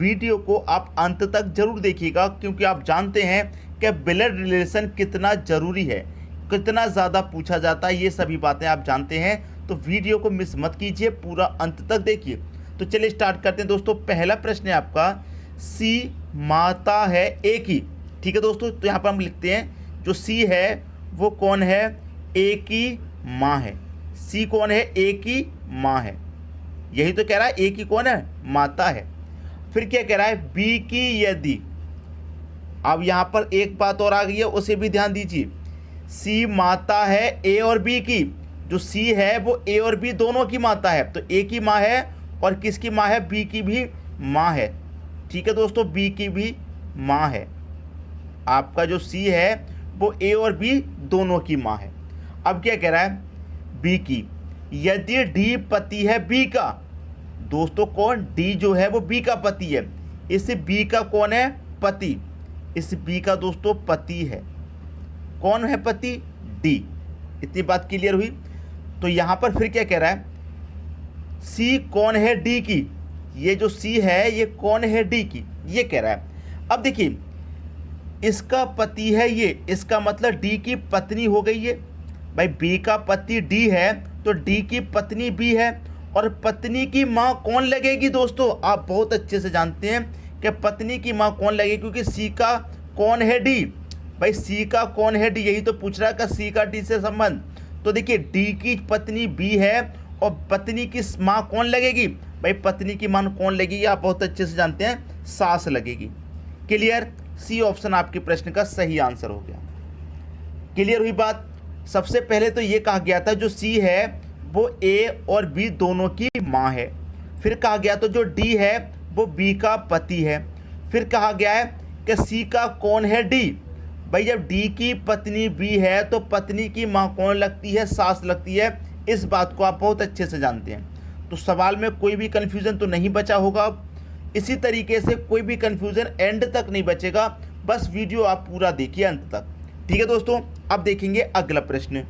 Video को आप अंत तक जरूर देखिएगा, क्योंकि आप जानते हैं कि ब्लड रिलेशन कितना ज़रूरी है, कितना ज़्यादा पूछा जाता है, ये सभी बातें आप जानते हैं। तो वीडियो को मिस मत कीजिए, पूरा अंत तक देखिए। तो चलिए स्टार्ट करते हैं दोस्तों। पहला प्रश्न है आपका, सी माता है ए की। ठीक है दोस्तों, तो यहाँ पर हम लिखते हैं जो सी है वो कौन है, ए की माँ है। सी कौन है, ए की माँ है। यही तो कह रहा है, ए की कौन है, माता है। फिर क्या कह रहा है, बी की यदि। अब यहाँ पर एक बात और आ गई है, उसे भी ध्यान दीजिए। सी माता है ए और बी की। जो सी है वो ए और बी दोनों की माता है, तो ए की माँ है और किसकी माँ है, बी की भी माँ है। ठीक है दोस्तों, बी की भी माँ है। आपका जो सी है वो ए और बी दोनों की माँ है। अब क्या कह रहा है, बी की यदि डी पति है बी का। दोस्तों कौन, डी जो है वो बी का पति है। इस बी का कौन है, पति। इस बी का दोस्तों पति है। कौन है पति, डी। इतनी बात क्लियर हुई। तो यहां पर फिर क्या कह रहा है, सी कौन है, डी की। ये जो सी है ये कौन है, डी की, ये कह रहा है। अब देखिए, इसका पति है ये, इसका मतलब डी की पत्नी हो गई है। भाई बी का पति डी है तो डी की पत्नी बी है। और पत्नी की माँ कौन लगेगी दोस्तों, आप बहुत अच्छे से जानते हैं कि पत्नी की माँ कौन लगेगी, क्योंकि सी का कौन है, डी। भाई सी का कौन है, डी। यही तो पूछ रहा है कि सी का डी से संबंध। तो देखिए, डी की पत्नी बी है और पत्नी की माँ कौन लगेगी। भाई पत्नी की माँ कौन लगेगी, आप बहुत अच्छे से जानते हैं, सास लगेगी। क्लियर, सी ऑप्शन आपके प्रश्न का सही आंसर हो गया। क्लियर हुई बात। सबसे पहले तो ये कहा गया था जो सी है वो ए और बी दोनों की माँ है। फिर कहा गया तो जो डी है वो बी का पति है। फिर कहा गया है कि सी का कौन है, डी। भाई जब डी की पत्नी बी है तो पत्नी की माँ कौन लगती है, सास लगती है। इस बात को आप बहुत अच्छे से जानते हैं। तो सवाल में कोई भी कन्फ्यूज़न तो नहीं बचा होगा। इसी तरीके से कोई भी कन्फ्यूज़न एंड तक नहीं बचेगा। बस वीडियो आप पूरा देखिए अंत तक। ठीक है दोस्तों, अब देखेंगे अगला प्रश्न।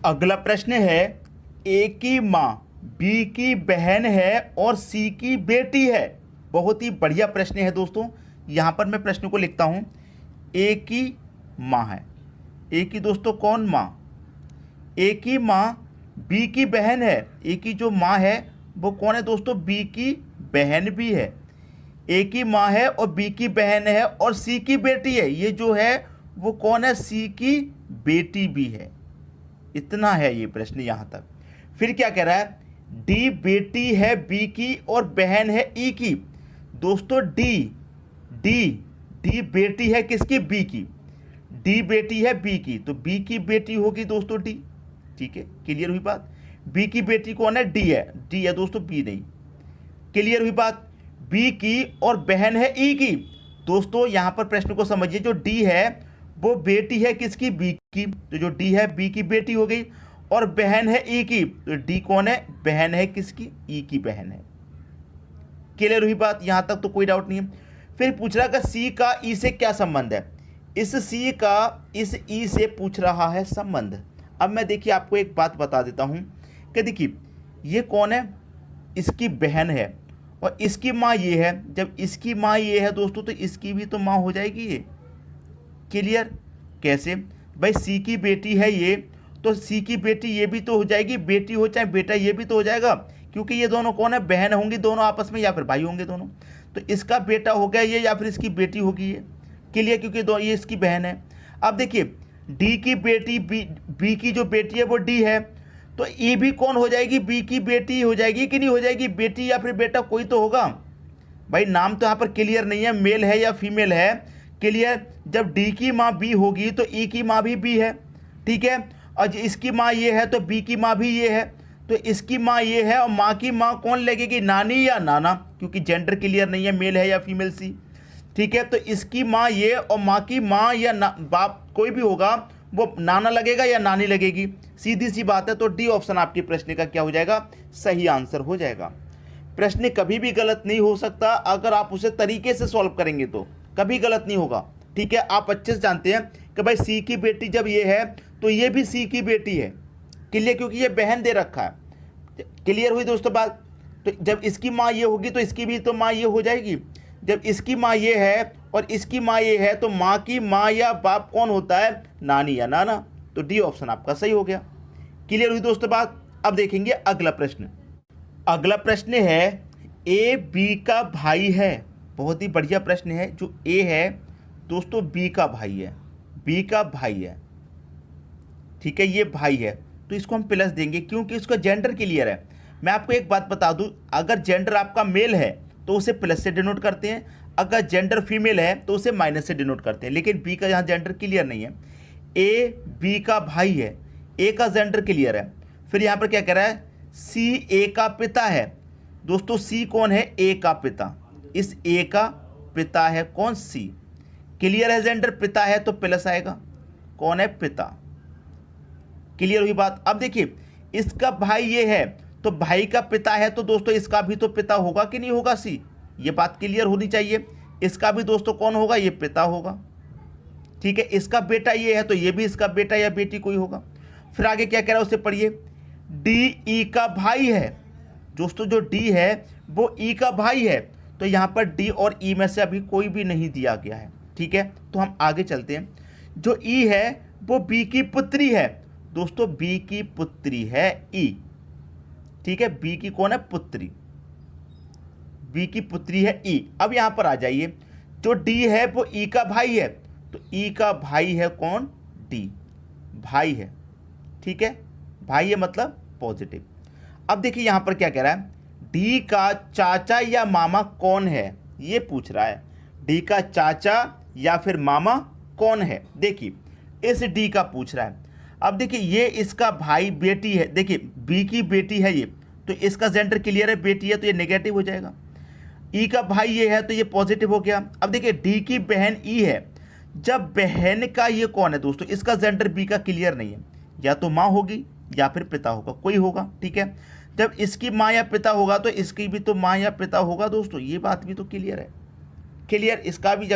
अगला प्रश्न है, ए की माँ बी की बहन है और सी की बेटी है। बहुत ही बढ़िया प्रश्न है दोस्तों। यहाँ पर मैं प्रश्न को लिखता हूँ, ए की माँ है। ए की दोस्तों कौन, माँ। ए की माँ बी की बहन है। ए की जो माँ है वो कौन है दोस्तों, बी की बहन भी है। ए की माँ है और बी की बहन है और सी की बेटी है। ये जो है वो कौन है, सी की बेटी भी है। इतना है ये प्रश्न यहाँ तक। फिर क्या कह रहा है, डी बेटी है बी की और बहन है ई की। दोस्तों डी डी डी बेटी है किसकी, बी की। डी बेटी है बी की, तो बी की बेटी होगी दोस्तों डी। ठीक है, क्लियर हुई बात। बी की बेटी कौन है, डी है। डी है दोस्तों, बी नहीं। क्लियर हुई बात। बी की और बहन है ई की। दोस्तों यहां पर प्रश्न को समझिए, जो डी है वो बेटी है किसकी, बी की। तो जो डी है बी की बेटी हो गई और बहन है ई की। तो डी कौन है, बहन है किसकी, ई की बहन है। क्लियर हुई बात, यहां तक तो कोई डाउट नहीं है। फिर पूछ रहा कि सी का ई से क्या संबंध है। इस सी का इस ई से पूछ रहा है संबंध। अब मैं देखिए आपको एक बात बता देता हूं कि देखिए ये कौन है, इसकी बहन है और इसकी माँ ये है। जब इसकी माँ ये है दोस्तों तो इसकी भी तो माँ हो जाएगी ये। क्लियर, कैसे, भाई सी की बेटी है ये, तो सी की बेटी ये भी तो हो जाएगी, बेटी हो चाहे बेटा ये भी तो हो जाएगा, क्योंकि ये दोनों कौन है, बहन होंगी दोनों आपस में, या फिर भाई होंगे दोनों। तो इसका बेटा हो गया ये, या फिर इसकी बेटी होगी ये। क्लियर, क्योंकि ये इसकी बहन है। अब देखिए डी की बेटी बी की जो बेटी है वो डी है, तो ई भी कौन हो जाएगी, बी की बेटी हो जाएगी कि नहीं हो जाएगी, बेटी या फिर बेटा कोई तो होगा। भाई नाम तो यहाँ पर क्लियर नहीं है, मेल है या फीमेल है। क्लियर, जब डी की माँ बी होगी तो ई की माँ भी बी है। ठीक है, और इसकी माँ ये है तो बी की माँ भी ये है, तो इसकी माँ ये है और माँ की माँ कौन लगेगी, नानी या नाना, क्योंकि जेंडर क्लियर नहीं है, मेल है या फीमेल सी। ठीक है, तो इसकी माँ ये और माँ की माँ या बाप कोई भी होगा वो नाना लगेगा या नानी लगेगी। सीधी सी बात है। तो डी ऑप्शन आपके प्रश्न का क्या हो जाएगा, सही आंसर हो जाएगा। प्रश्न कभी भी गलत नहीं हो सकता अगर आप उसे तरीके से सॉल्व करेंगे तो कभी गलत नहीं होगा। ठीक है, आप अच्छे से जानते हैं कि भाई सी की बेटी जब ये है तो ये भी सी की बेटी है। क्लियर, क्योंकि ये बहन दे रखा है। क्लियर हुई दोस्तों बात। तो जब इसकी माँ ये होगी तो इसकी भी तो माँ ये हो जाएगी। जब इसकी माँ ये है और इसकी माँ ये है तो माँ की माँ या बाप कौन होता है? नानी या नाना। तो डी ऑप्शन आपका सही हो गया। क्लियर हुई दोस्तों बात? अब देखेंगे अगला प्रश्न। अगला प्रश्न है ए बी का भाई है। बहुत ही बढ़िया प्रश्न है। जो ए है दोस्तों बी का भाई है, बी का भाई है, ठीक है, ये भाई है, तो इसको हम प्लस देंगे क्योंकि इसका जेंडर क्लियर है। मैं आपको एक बात बता दूं, अगर जेंडर आपका मेल है तो उसे प्लस से डिनोट करते हैं, अगर जेंडर फीमेल है तो उसे माइनस से डिनोट करते हैं, लेकिन बी का यहाँ जेंडर क्लियर नहीं है। ए बी का भाई है, ए का जेंडर क्लियर है। फिर यहाँ पर क्या कह रहा है? सी ए का पिता है। दोस्तों सी कौन है? ए का पिता। इस ए का पिता है कौन? सी। क्लियर है, जेंडर पिता है तो प्लस आएगा। कौन है? पिता। क्लियर हुई बात? अब देखिए इसका भाई ये है तो भाई का पिता है तो दोस्तों इसका भी तो पिता होगा कि नहीं होगा? सी। ये बात क्लियर होनी चाहिए। इसका भी दोस्तों कौन होगा? ये पिता होगा, ठीक है। इसका बेटा ये है तो ये भी इसका बेटा या बेटी कोई होगा। फिर आगे क्या कह रहा है उसे पढ़िए। डी ई का भाई है। दोस्तों जो डी है वो ई का भाई है, तो यहाँ पर डी और ई में से अभी कोई भी नहीं दिया गया है, ठीक है। तो हम आगे चलते हैं। जो ई है वो बी की पुत्री है। दोस्तों बी की पुत्री है ई, ठीक है। बी की कौन है? पुत्री। बी की पुत्री है ई। अब यहां पर आ जाइए, जो डी है वो ई का भाई है, तो ई का भाई है कौन? डी। भाई है, ठीक है, भाई है मतलब पॉजिटिव। अब देखिए यहां पर क्या कह रहा है? डी का चाचा या मामा कौन है, ये पूछ रहा है। डी का चाचा या फिर मामा कौन है? देखिए इस डी का पूछ रहा है। अब देखिए ये इसका भाई बेटी है, देखिए बी की बेटी है ये, तो इसका जेंडर क्लियर है, बेटी है तो ये नेगेटिव हो जाएगा। ई का भाई ये है तो ये पॉजिटिव हो गया। अब देखिए डी की बहन ई है, जब बहन का ये कौन है दोस्तों? इसका जेंडर बी का क्लियर नहीं है, या तो माँ होगी या फिर पिता होगा, कोई होगा, ठीक है। जब इसकी माँ या पिता होगा तो इसकी भी तो माँ या पिता होगा दोस्तों, ये बात भी तो क्लियर है। क्लियर? इसका भी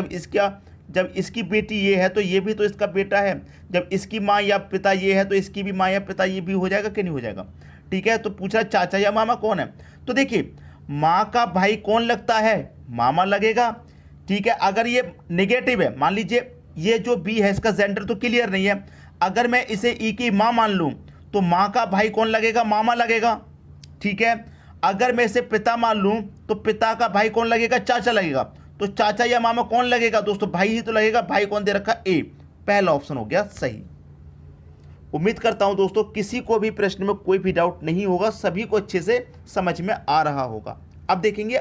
जब इसकी बेटी ये है तो ये भी तो इसका बेटा है, जब इसकी माँ या पिता ये है तो इसकी भी माँ या पिता ये भी हो जाएगा कि नहीं हो जाएगा, ठीक है। तो पूछा चाचा या मामा कौन है, तो देखिए माँ का भाई कौन लगता है? मामा लगेगा, ठीक है। अगर ये नेगेटिव है, मान लीजिए ये जो बी है इसका जेंडर तो क्लियर नहीं है, अगर मैं इसे ई की माँ मान लूँ तो माँ का भाई कौन लगेगा? मामा लगेगा, ठीक है। अगर मैं इसे पिता मान लूँ तो पिता का भाई कौन लगेगा? चाचा लगेगा। तो चाचा या मामा कौन लगेगा दोस्तों? भाई ही तो लगेगा। भाई कौन दे रखा? ए। पहला ऑप्शन हो गया सही। उम्मीद करता हूं दोस्तों किसी को भी प्रश्न में कोई भी डाउट नहीं होगा, सभी को अच्छे से समझ में आ रहा होगा। अब देखेंगे